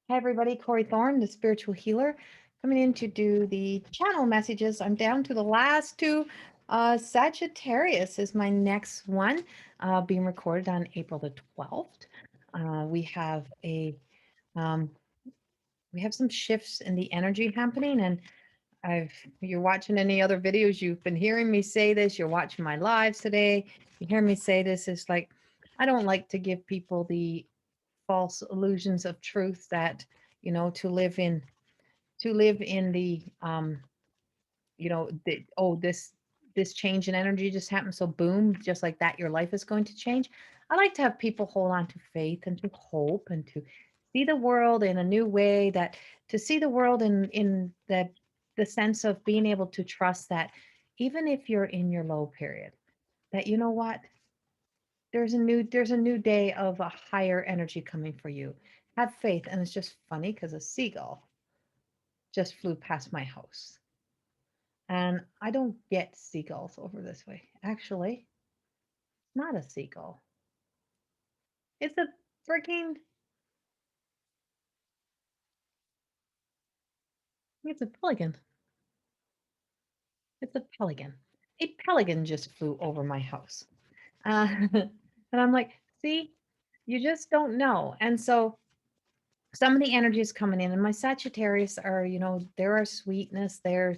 Hi, everybody. Corrie Thorne, the spiritual healer, coming in to do the channel messages. I'm down to the last two. Sagittarius is my next one, being recorded on April the 12th. We have a um, we have some shifts in the energy happening, and you're watching any other videos, you've been hearing me say this. You're watching my lives today. You hear me say this. It's like I don't like to give people the false illusions of truth that to live in the this change in energy just happened, so boom, just like that your life is going to change. I like to have people hold on to faith and to hope and to see the world in a new way, that to see the world in the sense of being able to trust that even if you're in your low period, that you know what, there's a new day of a higher energy coming for you. Have faith. And it's just funny because a seagull just flew past my house. And I don't get seagulls over this way. Actually, it's not a seagull. It's a freaking, it's a pelican. It's a pelican. A pelican just flew over my house. And I'm like, see, you just don't know. And so some of the energy is coming in, and my Sagittarius are, there are sweetness there.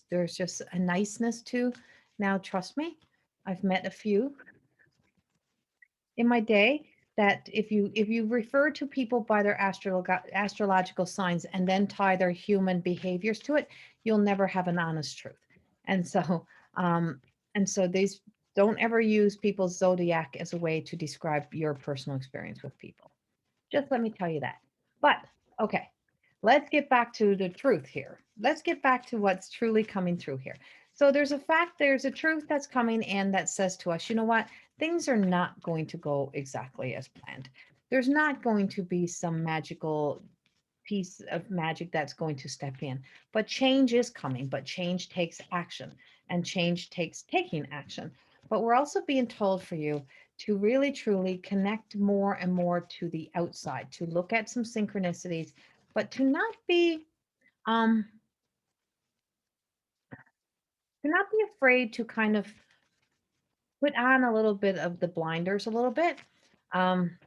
There's just a niceness to. Now, trust me, I've met a few in my day that if you refer to people by their astrological signs and then tie their human behaviors to it, you'll never have an honest truth. And so, um, these, don't ever use people's zodiac as a way to describe your personal experience with people. Just let me tell you that. But okay, let's get back to the truth here. Let's get back to what's truly coming through here. So there's a truth that's coming in that says to us, you know what? Things are not going to go exactly as planned. There's not going to be some magical piece of magic that's going to step in. But change is coming, but change takes action, and change takes taking action. But we're also being told for you to really truly connect more and more to the outside, to look at some synchronicities, but um to not be afraid to kind of put on a little bit of the blinders a little bit. Um,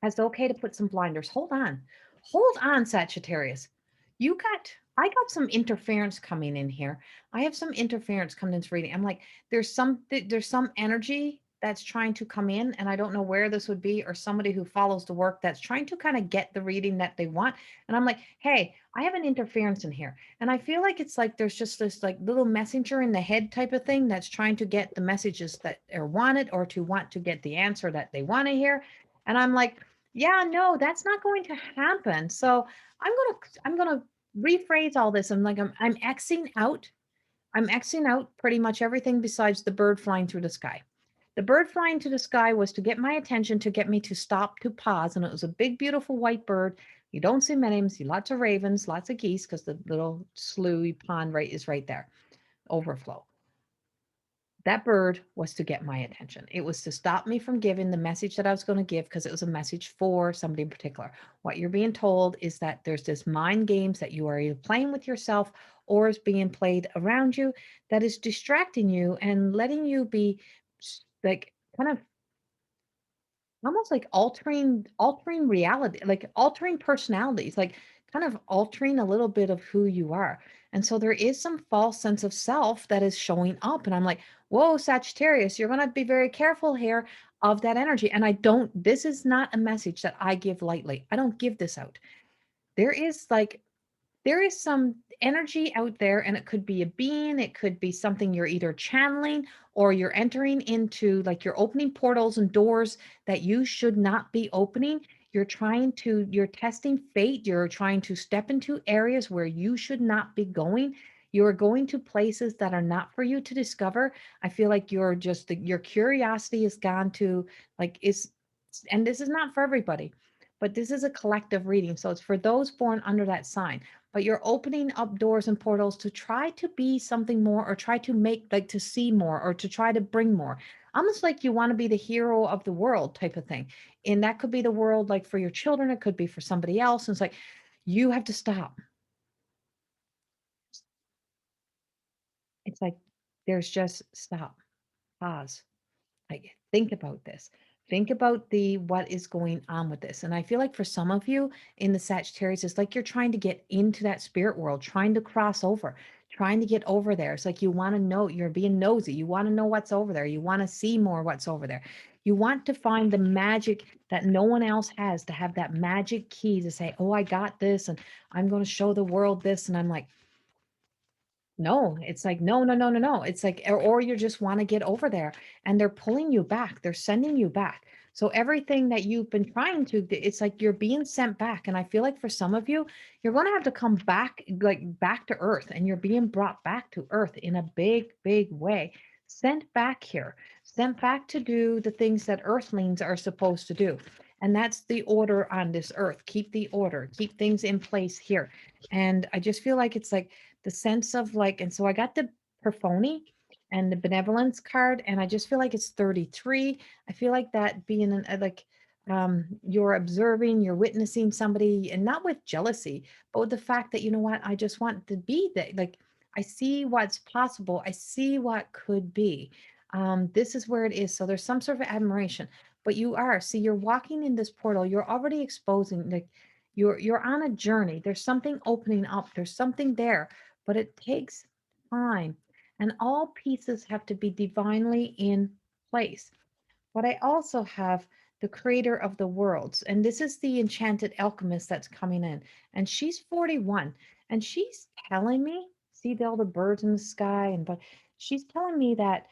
it's okay to put some blinders. Hold on, Sagittarius. I got some interference coming in here. I have some interference coming into reading. I'm like, there's some energy that's trying to come in, and I don't know where this would be, or somebody who follows the work that's trying to kind of get the reading that they want. And I'm like, hey, I have an interference in here. And I feel like it's like there's just this like little messenger in the head type of thing that's trying to get the messages that are wanted, or to want to get the answer that they want to hear. And I'm like, yeah, no, that's not going to happen. So I'm gonna rephrase all this. I'm Xing out. I'm Xing out pretty much everything besides the bird flying through the sky. The bird flying to the sky was to get my attention, to get me to stop, to pause. And it was a big, beautiful white bird. You don't see many, you see lots of ravens, lots of geese, because the little sloughy pond is right there, overflow. That bird was to get my attention. It was to stop me from giving the message that I was going to give, because it was a message for somebody in particular. What you're being told is that there's this mind games that you are either playing with yourself or is being played around you, that is distracting you and letting you be like kind of almost like altering reality, like altering personalities, like kind of altering a little bit of who you are. And so there is some false sense of self that is showing up, and I'm like, whoa, Sagittarius, you're going to be very careful here of that energy. And I don't, this is not a message that I give lightly. I don't give this out. There is like, there is some energy out there, and it could be a being, it could be something you're either channeling, or you're entering into, like you're opening portals and doors that you should not be opening. You're testing fate, you're trying to step into areas where you should not be going. You're going to places that are not for you to discover. I feel like your curiosity has gone to, like, is, and this is not for everybody, but this is a collective reading, so it's for those born under that sign. But you're opening up doors and portals to try to be something more, or try to make, like, to see more, or to try to bring more. almost like you want to be the hero of the world type of thing. And that could be the world like for your children, it could be for somebody else. And it's like, you have to stop. It's like, there's just stop, pause. Like, think about this. Think about the what is going on with this. And I feel like for some of you in the Sagittarius, it's like you're trying to get into that spirit world, trying to cross over, trying to get over there. It's like you want to know, you're being nosy. You want to know what's over there. You want to see more what's over there. You want to find the magic that no one else has, to have that magic key to say, oh, I got this and I'm going to show the world this. And I'm like, no, it's like, no, no, no, no, no. It's like, or you just want to get over there and they're pulling you back. They're sending you back. So everything that you've been trying to, it's like you're being sent back. And I feel like for some of you, you're going to have to come back, like back to earth, and you're being brought back to earth in a big, big way. Sent back here, sent back to do the things that earthlings are supposed to do. And that's the order on this earth. Keep the order, keep things in place here. And I just feel like it's like, the sense of like, and so I got the Perphony and the benevolence card, and I just feel like it's 33. I feel like that being like you're observing, you're witnessing somebody, and not with jealousy, but with the fact that, you know what, I just want to be that. Like, I see what's possible, I see what could be. This is where it is. So there's some sort of admiration, but you are, see, you're walking in this portal, you're already exposing, like you're on a journey. There's something opening up, there's something there, but it takes time, and all pieces have to be divinely in place. But I also have the creator of the worlds, and this is the enchanted alchemist that's coming in, and she's 41, and she's telling me, see all the birds in the sky, and but she's telling me that,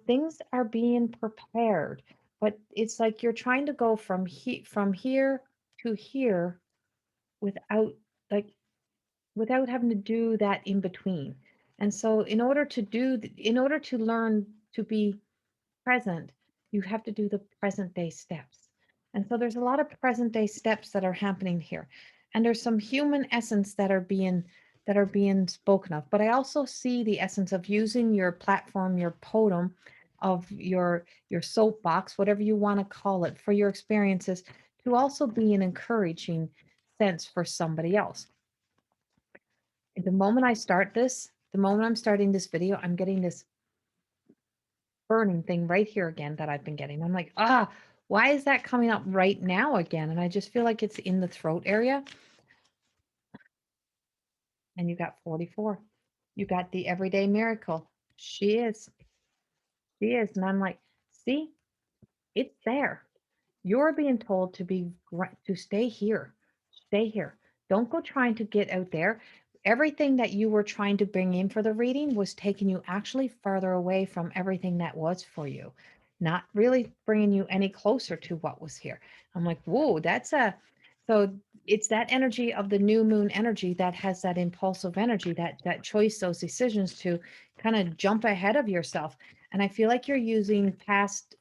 things are being prepared, but it's like you're trying to go from here to here without, like, without having to do that in between. And so in order to learn to be present, you have to do the present day steps. And so there's a lot of present day steps that are happening here. And there's some human essence that are being spoken of. But I also see the essence of using your platform, your podium, of your soapbox, whatever you want to call it, for your experiences, to also be an encouraging sense for somebody else. The moment I'm starting this video, I'm getting this burning thing right here again that I've been getting. I'm like, why is that coming up right now again? And I just feel like it's in the throat area. And you got 44. You got the everyday miracle. She is. She is. And I'm like, see, it's there. You're being told to stay here. Stay here. Don't go trying to get out there. Everything that you were trying to bring in for the reading was taking you actually further away from everything that was for you, not really bringing you any closer to what was here. I'm like, whoa, so it's that energy of the new moon energy that has that impulsive energy, that choice, those decisions to kind of jump ahead of yourself. And I feel like you're using past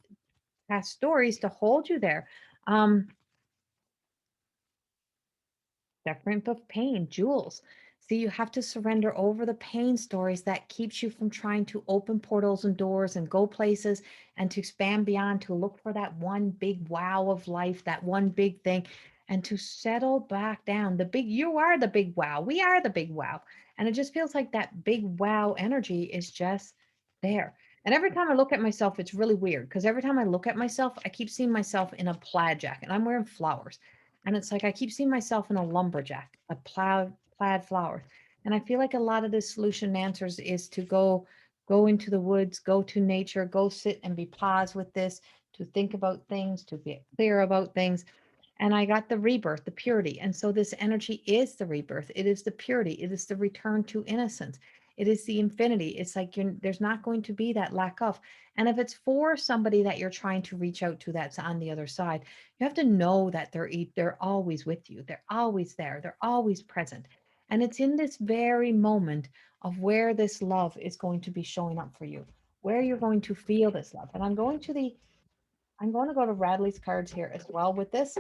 stories to hold you there. Um, Different of pain, jewels. See, you have to surrender over the pain stories that keeps you from trying to open portals and doors and go places and to expand beyond, to look for that one big wow of life, that one big thing, and to settle back down. You are the big wow. We are the big wow. And it just feels like that big wow energy is just there. And every time I look at myself, it's really weird because every time I look at myself, I keep seeing myself in a plaid jacket and I'm wearing flowers. And it's like I keep seeing myself in a lumberjack, a plaid flower. And I feel like a lot of the solution answers is to go into the woods, go to nature, go sit and be paused with this, to think about things, to be clear about things. And I got the rebirth, the purity. And so this energy is the rebirth. It is the purity. It is the return to innocence. It is the infinity. It's like there's not going to be that lack of. And if it's for somebody that you're trying to reach out to that's on the other side, you have to know that they're always with you. They're always there. They're always present. And it's in this very moment of where this love is going to be showing up for you, where you're going to feel this love. And I'm going to go to Radley's cards here as well with this.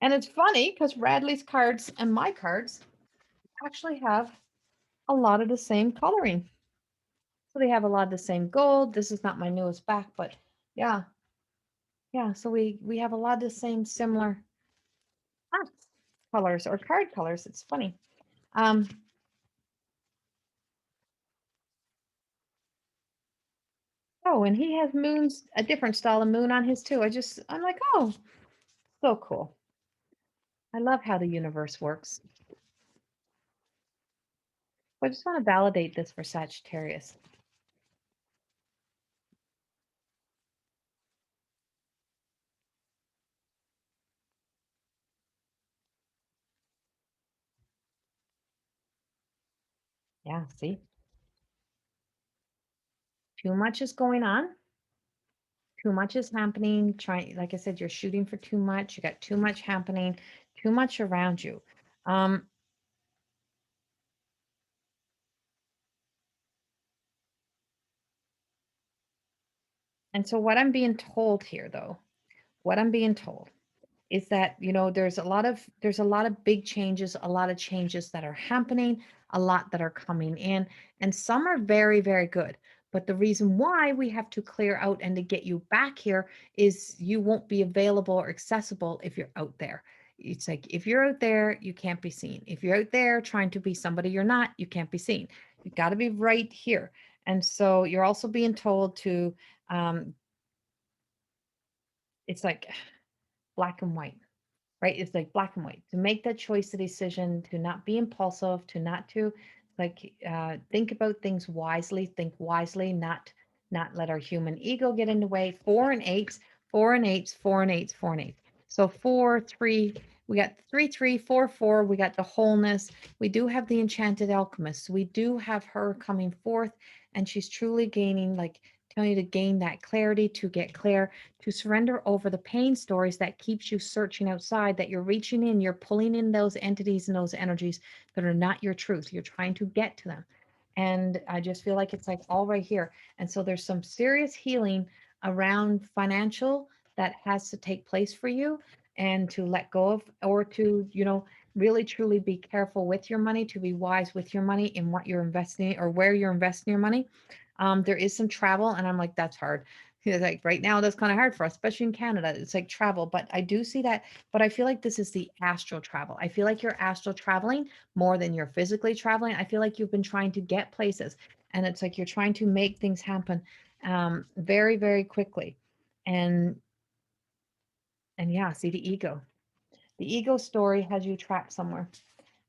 And it's funny because Radley's cards and my cards actually have a lot of the same coloring. So they have a lot of the same gold. This is not my newest back, but yeah, yeah. So we have a lot of the same similar fonts colors or card colors. It's funny. Um, oh, and he has moons, a different style of moon on his too. I'm like, oh, so cool. I love how the universe works. I just want to validate this for Sagittarius. Yeah, see, too much is going on. Too much is happening. Trying, like I said, you're shooting for too much. You got too much happening, too much around you. Um, and so what I'm being told here, though, what I'm being told is that there's a lot of big changes, a lot of changes that are happening, a lot that are coming in, and some are very, very good. But the reason why we have to clear out and to get you back here is you won't be available or accessible if you're out there. It's like if you're out there, you can't be seen. If you're out there trying to be somebody you're not, you can't be seen. You got to be right here. And so you're also being told to, um, it's like black and white, right? It's like black and white. To make that choice, the decision, to not be impulsive, to not to think about things wisely, think wisely, not let our human ego get in the way. Four and eights, four and eights, four and eights, four and eights. So 4, 3, we got 3, 3, 4, 4. We got the wholeness. We do have the enchanted alchemist. We do have her coming forth, and she's truly gaining, like telling you to gain that clarity, to get clear, to surrender over the pain stories that keeps you searching outside, that you're reaching in, you're pulling in those entities and those energies that are not your truth. You're trying to get to them. And I just feel like it's like all right here. And so there's some serious healing around financial that has to take place for you, and to let go of, or to, really truly be careful with your money, to be wise with your money in what you're investing or where you're investing your money. There is some travel, and I'm like, that's hard. He's like, right now, that's kind of hard for us, especially in Canada. It's like travel, but I do see that. But I feel like this is the astral travel. I feel like you're astral traveling more than you're physically traveling. I feel like you've been trying to get places, and it's like you're trying to make things happen very, very quickly. And and yeah, see the ego. The ego story has you trapped somewhere.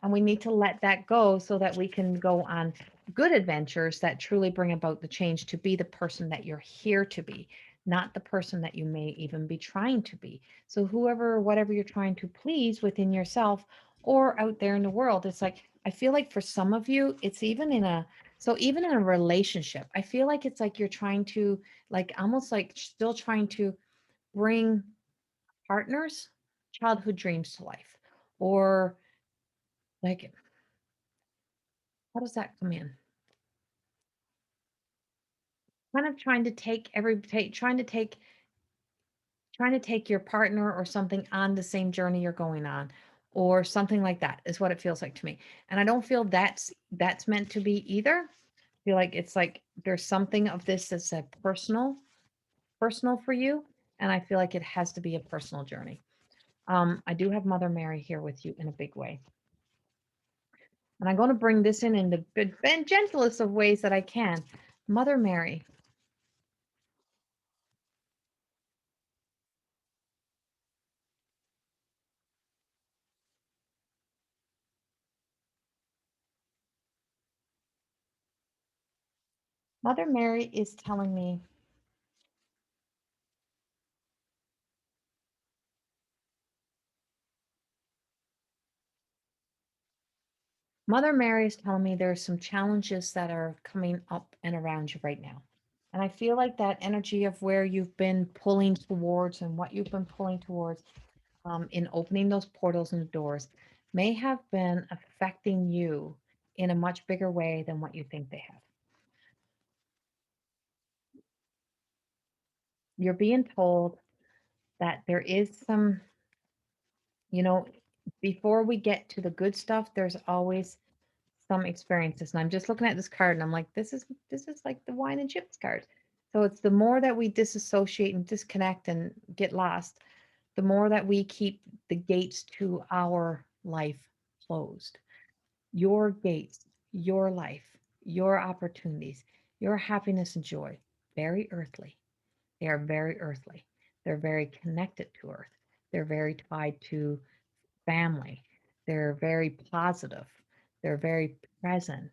And we need to let that go so that we can go on good adventures that truly bring about the change, to be the person that you're here to be, not the person that you may even be trying to be. So, whoever, whatever you're trying to please within yourself or out there in the world, it's like, I feel like for some of you, it's even in a relationship, I feel like it's like you're trying to, like, almost like still trying to bring partners' childhood dreams to life, or like, how does that come in? Kind of trying to take your partner or something on the same journey you're going on, or something like that is what it feels like to me. And I don't feel that's meant to be either. I feel like it's like there's something of this that's a personal for you, and I feel like it has to be a personal journey. I do have Mother Mary here with you in a big way. And I'm going to bring this in the good and gentlest of ways that I can. Mother Mary. Mother Mary is telling me, Mother Mary is telling me there's some challenges that are coming up and around you right now. And I feel like that energy of where you've been pulling towards and what you've been pulling towards, in opening those portals and doors, may have been affecting you in a much bigger way than what you think they have. You're being told that there is some, you know, before we get to the good stuff, there's always some experiences. And I'm just looking at this card and I'm like, this is like the wine and chips card. So it's the more that we disassociate and disconnect and get lost, the more that we keep the gates to our life closed. Your gates, your life, your opportunities, your happiness and joy, very earthly. They are very earthly. They're very connected to earth. They're very tied to family. They're very positive. They're very present.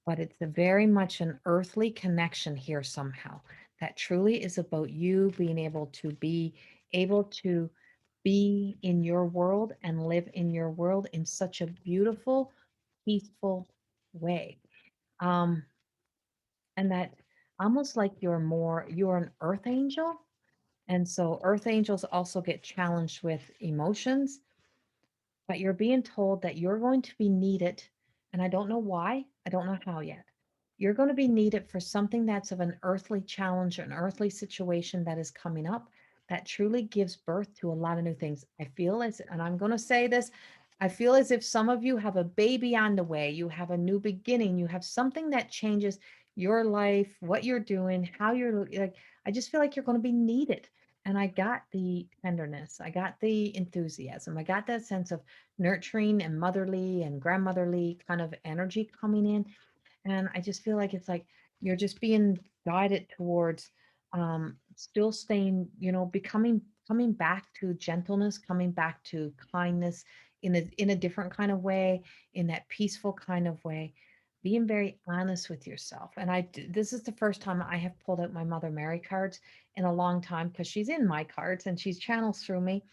But it's a very much an earthly connection here somehow that truly is about you being able to be in your world and live in your world in such a beautiful, peaceful way. Um, and that almost like you're an earth angel. And so earth angels also get challenged with emotions, but you're being told that you're going to be needed. And I don't know why, I don't know how yet. You're going to be needed for something that's of an earthly challenge, an earthly situation that is coming up that truly gives birth to a lot of new things. I feel as, and I'm going to say this, I feel as if some of you have a baby on the way, you have a new beginning, you have something that changes your life, what you're doing, how you're like, I just feel like you're going to be needed. And I got the tenderness, I got the enthusiasm, I got that sense of nurturing and motherly and grandmotherly kind of energy coming in. And I just feel like it's like you're just being guided towards still staying, becoming coming back to gentleness, coming back to kindness in a different kind of way, in that peaceful kind of way, being very honest with yourself. And this is the first time I have pulled out my Mother Mary cards in a long time because she's in my cards and she's channels through me.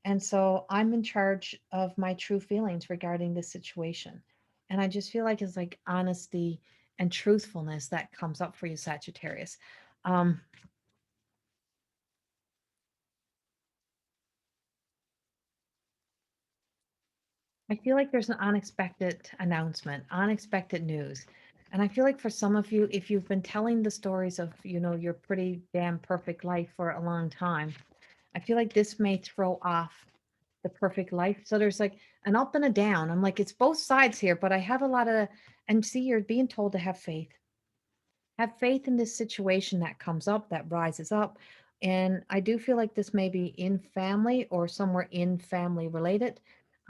And so I'm in charge of my true feelings regarding this situation. And I just feel like it's like honesty and truthfulness that comes up for you, Sagittarius. Um, I feel like there's an unexpected announcement, unexpected news. And I feel like for some of you, if you've been telling the stories of, your pretty damn perfect life for a long time, I feel like this may throw off the perfect life. So there's like an up and a down. I'm like, it's both sides here, but I have a lot of, and see, you're being told to have faith. Have faith in this situation that comes up, that rises up. And I do feel like this may be in family or somewhere in family related.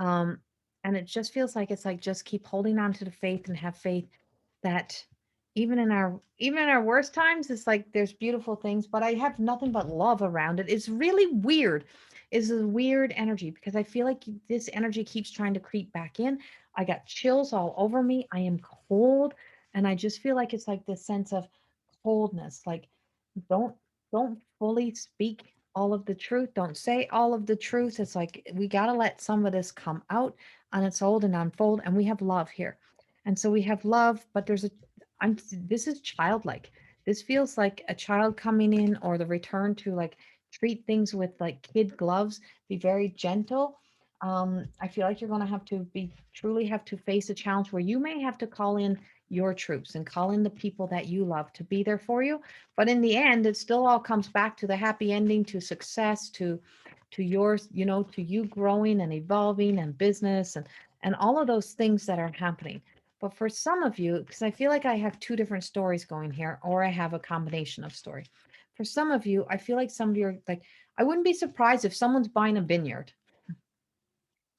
Um, and it just feels like it's like just keep holding on to the faith and have faith that even in our worst times, it's like there's beautiful things, but I have nothing but love around it. It's really weird. It's a weird energy because I feel like this energy keeps trying to creep back in. I got chills all over me. I am cold. And I just feel like it's like this sense of coldness. Like don't don't fully speak all of the truth. Don't say all of the truth. It's like we got to let some of this come out on its own and unfold. And we have love here. And so we have love, but this is childlike. This feels like a child coming in or the return to like treat things with like kid gloves, be very gentle. I feel like you're going to have to truly have to face a challenge where you may have to call in your troops and call in the people that you love to be there for you. But in the end, it still all comes back to the happy ending, to success, to yours, to you growing and evolving and business and all of those things that are happening. But for some of you, because I feel like I have two different stories going here, or I have a combination of story. For some of you, I feel like some of you are like, I wouldn't be surprised if someone's buying a vineyard.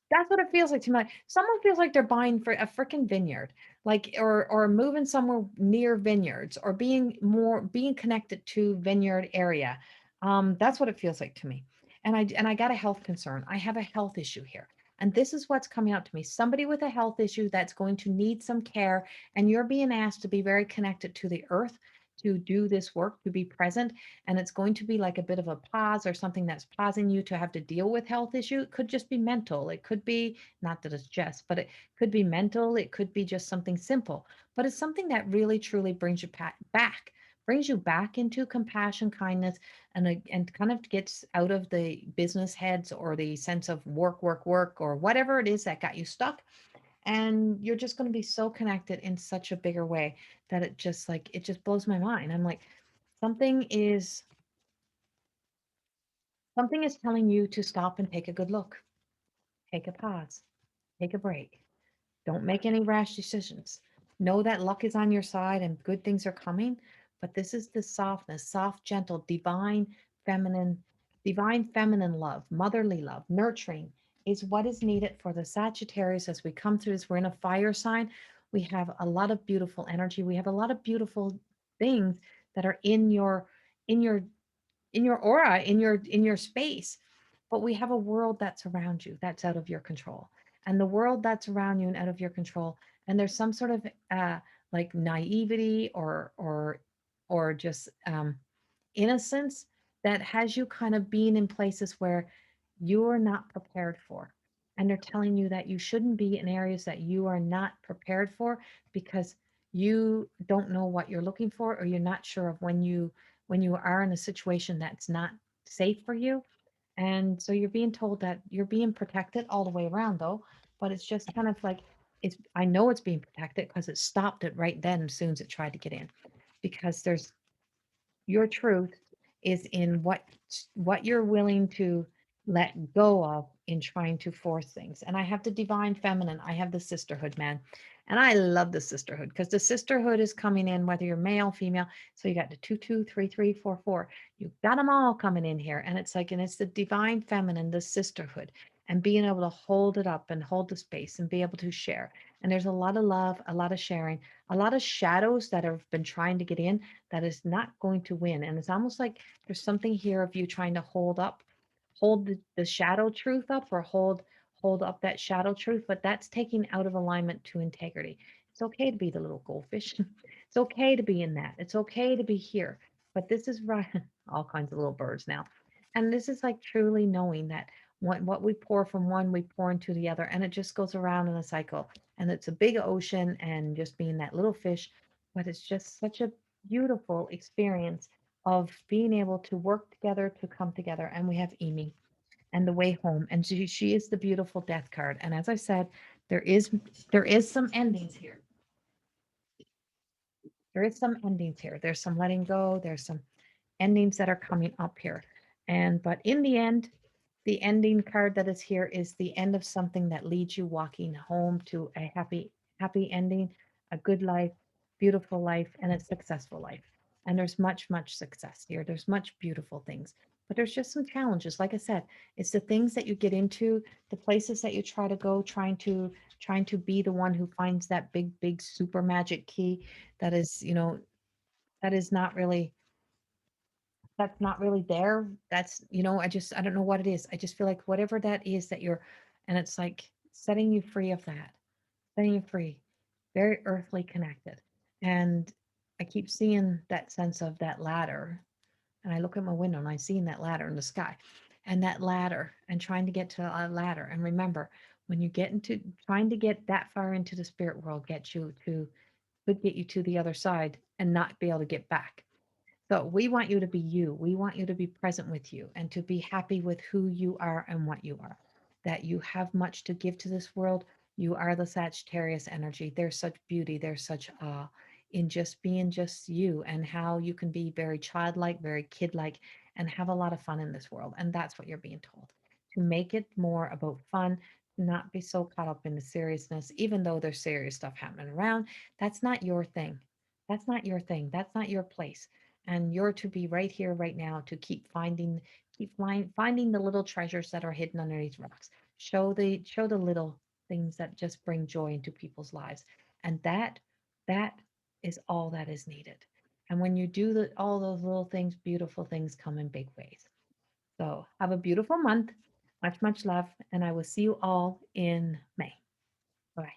That's what it feels like to me. Someone feels like they're buying for a freaking vineyard, like or moving somewhere near vineyards or being connected to vineyard area. That's what it feels like to me. And I got a health concern. I have a health issue here. And this is what's coming out to me. Somebody with a health issue that's going to need some care, and you're being asked to be very connected to the earth to do this work, to be present, and it's going to be like a bit of a pause or something that's pausing you to have to deal with health issue. It could just be mental. It could be not that it's just, but it could be mental. It could be just something simple, but it's something that really truly brings you brings you back into compassion, kindness, and kind of gets out of the business heads or the sense of work, work, work, or whatever it is that got you stuck. And you're just going to be so connected in such a bigger way that it just blows my mind. I'm like, something is something is telling you to stop and take a good look, take a pause, take a break, Don't make any rash decisions. Know that luck is on your side and good things are coming, but this is the softness, soft, gentle, divine feminine love, motherly love, nurturing is what is needed for the Sagittarius as we come through this. We're in a fire sign. We have a lot of beautiful energy. We have a lot of beautiful things that are in your in your aura, in your space. But we have a world that's around you that's out of your control. And the world that's around you and out of your control, and there's some sort of like naivety or just innocence that has you kind of being in places where you are not prepared for. And they're telling you that you shouldn't be in areas that you are not prepared for because you don't know what you're looking for, or you're not sure of when you are in a situation that's not safe for you. And so you're being told that you're being protected all the way around though, but it's just kind of like I know it's being protected because it stopped it right then as soon as it tried to get in. Because there's your truth is in what you're willing to let go of in trying to force things. And I have the divine feminine, I have the sisterhood, man. And I love the sisterhood because the sisterhood is coming in whether you're male, female. So you got the 2, 2, 3, 3, 4, 4. You got them all coming in here. And it's like, and it's the divine feminine, the sisterhood, and being able to hold it up and hold the space and be able to share. And there's a lot of love, a lot of sharing, a lot of shadows that have been trying to get in that is not going to win. And it's almost like there's something here of you trying to hold the shadow truth up, or hold up that shadow truth, but that's taking out of alignment to integrity. It's okay to be the little goldfish. It's okay to be in that. It's okay to be here. But this is right, all kinds of little birds now. And this is like truly knowing that what we pour from one, we pour into the other, and it just goes around in a cycle. And it's a big ocean, and just being that little fish, but it's just such a beautiful experience of being able to work together to come together. And we have Amy and the way home, and she is the beautiful death card. And as I said, there is there is some endings here. There is some endings here. There's some letting go. There's some endings that are coming up here. And but in the ending card that is here is the end of something that leads you walking home to a happy ending, a good life, beautiful life, and a successful life. And there's much success here. There's much beautiful things. But there's just some challenges. Like I said, it's the things that you get into, the places that you try to go, trying to be the one who finds that big super magic key that is, that is not really that's not really there. That's, I don't know what it is. I just feel like whatever that is that you're, and it's like setting you free of that, setting you free, very earthly connected. And I keep seeing that sense of that ladder. And I look at my window and I see that ladder in the sky, and that ladder, and trying to get to a ladder. And remember, when you get into trying to get that far into the spirit world, could get you to the other side and not be able to get back. So we want you to be you. We want you to be present with you and to be happy with who you are and what you are. That you have much to give to this world. You are the Sagittarius energy. There's such beauty, there's such awe in just being just you, and how you can be very childlike, very kid-like, and have a lot of fun in this world. And that's what you're being told. To make it more about fun, to not be so caught up in the seriousness, even though there's serious stuff happening around. That's not your thing. That's not your thing. That's not your place, and you're to be right here right now to finding the little treasures that are hidden underneath rocks. Show the little things that just bring joy into people's lives, and that is all that is needed. And when you do all those little things, beautiful things come in big ways. So have a beautiful month. Much love, and I will see you all in May. Bye.